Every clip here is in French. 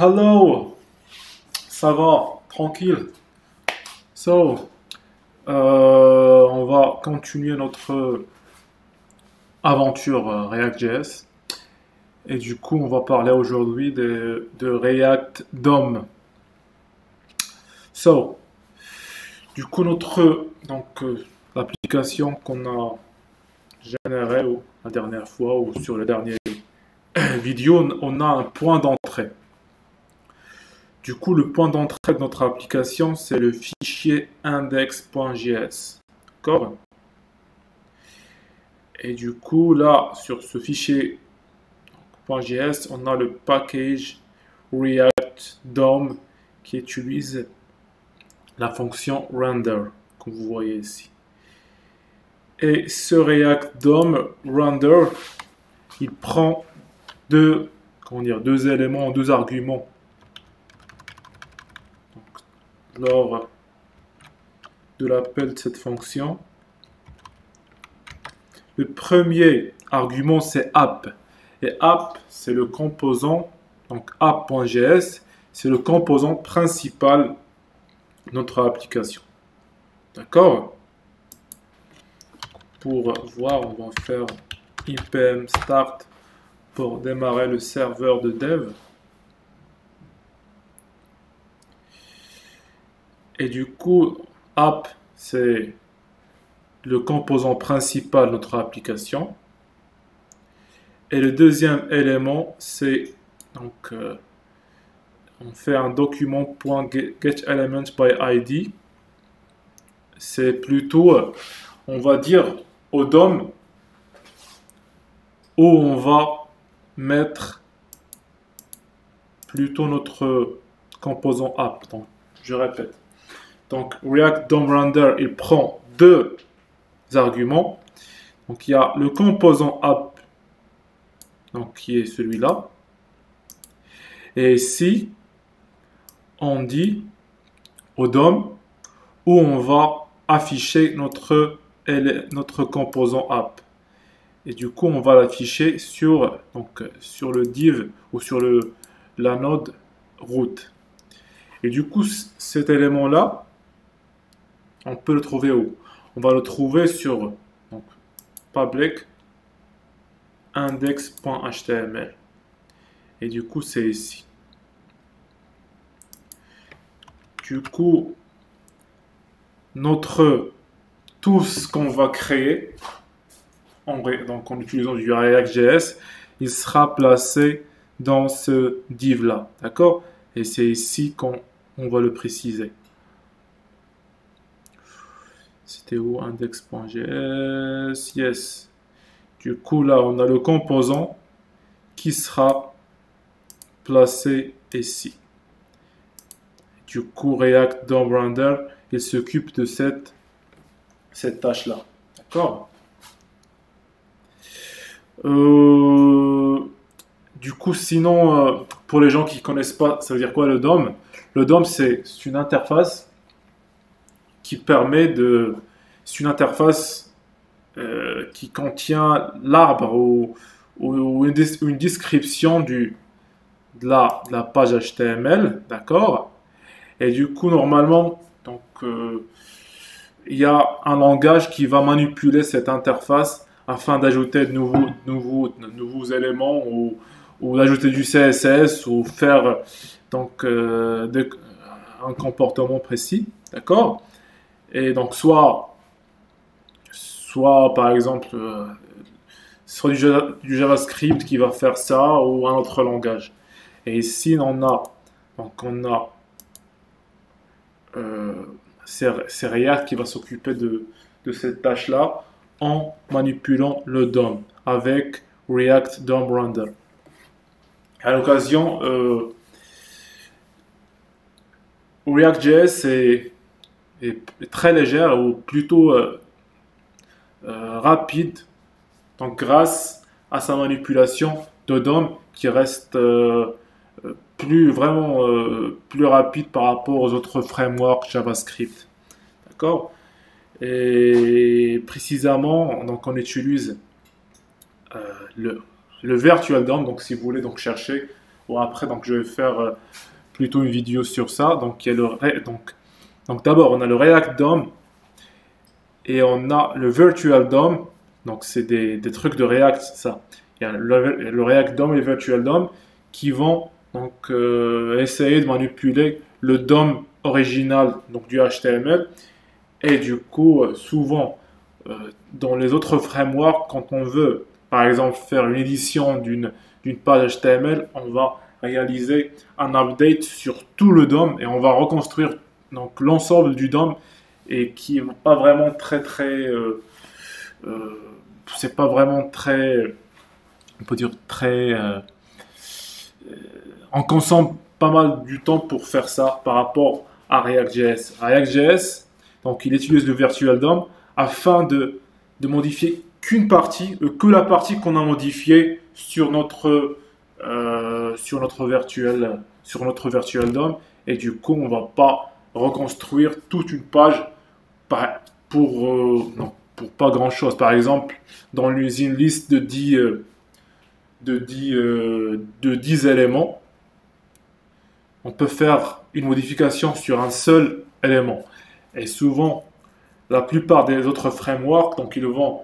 Hello, ça va, tranquille. So, on va continuer notre aventure React.js. Et du coup, on va parler aujourd'hui de React DOM. So, du coup, l'application qu'on a générée la dernière fois ou sur la dernière vidéo, on a un point d'entrée. Du coup, le point d'entrée de notre application, c'est le fichier index.js. D'accord? Et du coup, là, sur ce fichier .js, on a le package React DOM qui utilise la fonction render, comme vous voyez ici. Et ce React DOM render, il prend deux éléments, deux arguments lors de l'appel de cette fonction. Le premier argument, c'est app. Et app, c'est le composant, donc app.js, c'est le composant principal de notre application. D'accord? Pour voir, on va faire npm start pour démarrer le serveur de dev. Et du coup, app, c'est le composant principal de notre application. Et le deuxième élément, c'est on fait un document .getElementsById. C'est plutôt, on va dire, au DOM où on va mettre plutôt notre composant app. Donc, je répète. Donc, React DOM Render, il prend deux arguments. Donc, il y a le composant app, donc qui est celui-là. Et ici, on dit au DOM où on va afficher notre composant app. Et du coup, on va l'afficher sur le div ou sur la node root. Et du coup, cet élément-là, on peut le trouver où? On va le trouver sur public index.html. Et du coup, c'est ici. Du coup, tout ce qu'on va créer en utilisant du React.js, il sera placé dans ce div là, d'accord? Et c'est ici qu'on va le préciser. C'était où? Index.js, yes. Du coup là, on a le composant qui sera placé ici. Du coup, React DOM Render, il s'occupe de cette tâche là, d'accord? Du coup, sinon, pour les gens qui ne connaissent pas, ça veut dire quoi le DOM? Le DOM, c'est une interface qui permet de... C'est une interface qui contient l'arbre ou une description de la page HTML, d'accord? Et du coup, normalement, il y a un langage qui va manipuler cette interface afin d'ajouter de nouveaux éléments ou d'ajouter du CSS ou faire un comportement précis, d'accord? Et donc soit par exemple soit du JavaScript qui va faire ça ou un autre langage. Et ici on a c'est React qui va s'occuper de cette tâche-là en manipulant le DOM avec React DOM Render. À l'occasion, React.js est très légère ou plutôt rapide, donc grâce à sa manipulation de DOM qui reste plus rapide par rapport aux autres frameworks JavaScript. D'accord? Et précisément, donc on utilise le Virtual DOM. Donc si vous voulez donc chercher, ou après, donc je vais faire plutôt une vidéo sur ça. Donc, il y a donc d'abord, on a le React DOM et on a le Virtual DOM. Donc, c'est des trucs de React, ça. Il y a le React DOM et le Virtual DOM qui vont donc essayer de manipuler le DOM original donc du HTML. Et du coup, souvent, dans les autres frameworks, quand on veut, par exemple, faire une édition d'une page HTML, on va réaliser un update sur tout le DOM et on va reconstruire donc l'ensemble du DOM et qui n'est pas vraiment c'est pas vraiment très, on peut dire très, on consomme pas mal du temps pour faire ça par rapport à React.js. React.js, donc il utilise le Virtual DOM afin de modifier qu'une partie, que la partie qu'on a modifiée sur notre Virtual DOM. Et du coup, on va pas reconstruire toute une page non, pour pas grand chose. Par exemple, dans une liste de 10 éléments, on peut faire une modification sur un seul élément. Et souvent, la plupart des autres frameworks, donc ils vont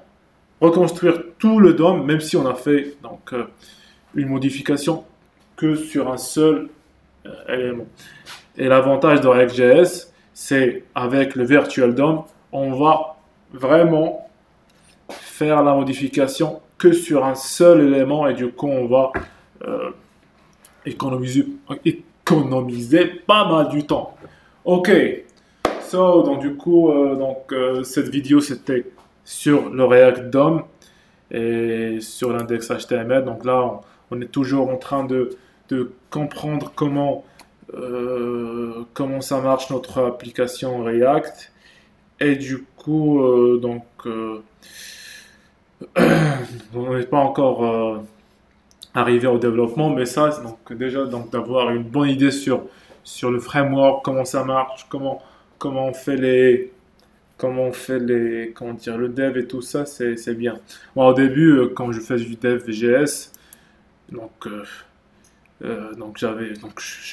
reconstruire tout le DOM, même si on a fait donc une modification que sur un seul élément. Et l'avantage de React.js, c'est avec le Virtual DOM, on va vraiment faire la modification que sur un seul élément et du coup on va économiser pas mal du temps. Ok, donc du coup cette vidéo c'était sur le React DOM et sur l'index HTML. Donc là on est toujours en train de comprendre comment ça marche notre application React. Et du coup, on n'est pas encore arrivé au développement, mais ça, donc déjà, donc d'avoir une bonne idée sur le framework, comment ça marche, comment on fait comment dire, le dev et tout ça, c'est bien. Moi, au début, quand je faisais du dev VGS,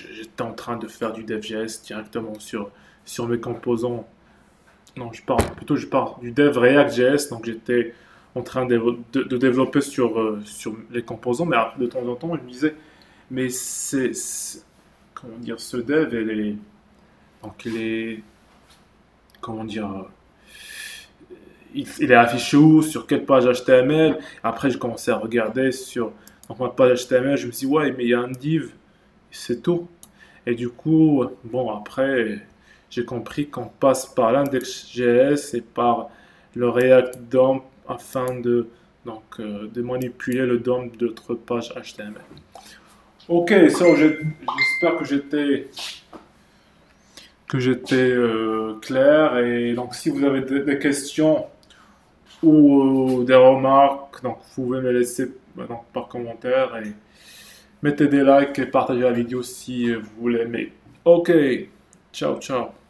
j'étais en train de faire du dev.js directement sur mes composants. Non, je parle du dev React.js. Donc, j'étais en train de développer sur les composants. Mais de temps en temps, je me disais, mais comment dire, ce dev, comment dire, il est affiché où, sur quelle page HTML. Après, j'ai commencé à regarder sur ma page HTML. Je me suis dit, ouais, mais il y a un div, c'est tout. Et du coup, bon, après, j'ai compris qu'on passe par l'index.js et par le React DOM afin de manipuler le DOM d'autres pages HTML. Ok, j'espère que j'étais clair. Et donc, si vous avez des questions ou des remarques, donc vous pouvez me laisser par commentaire et mettez des likes et partagez la vidéo si vous l'aimez. Ok, ciao, ciao.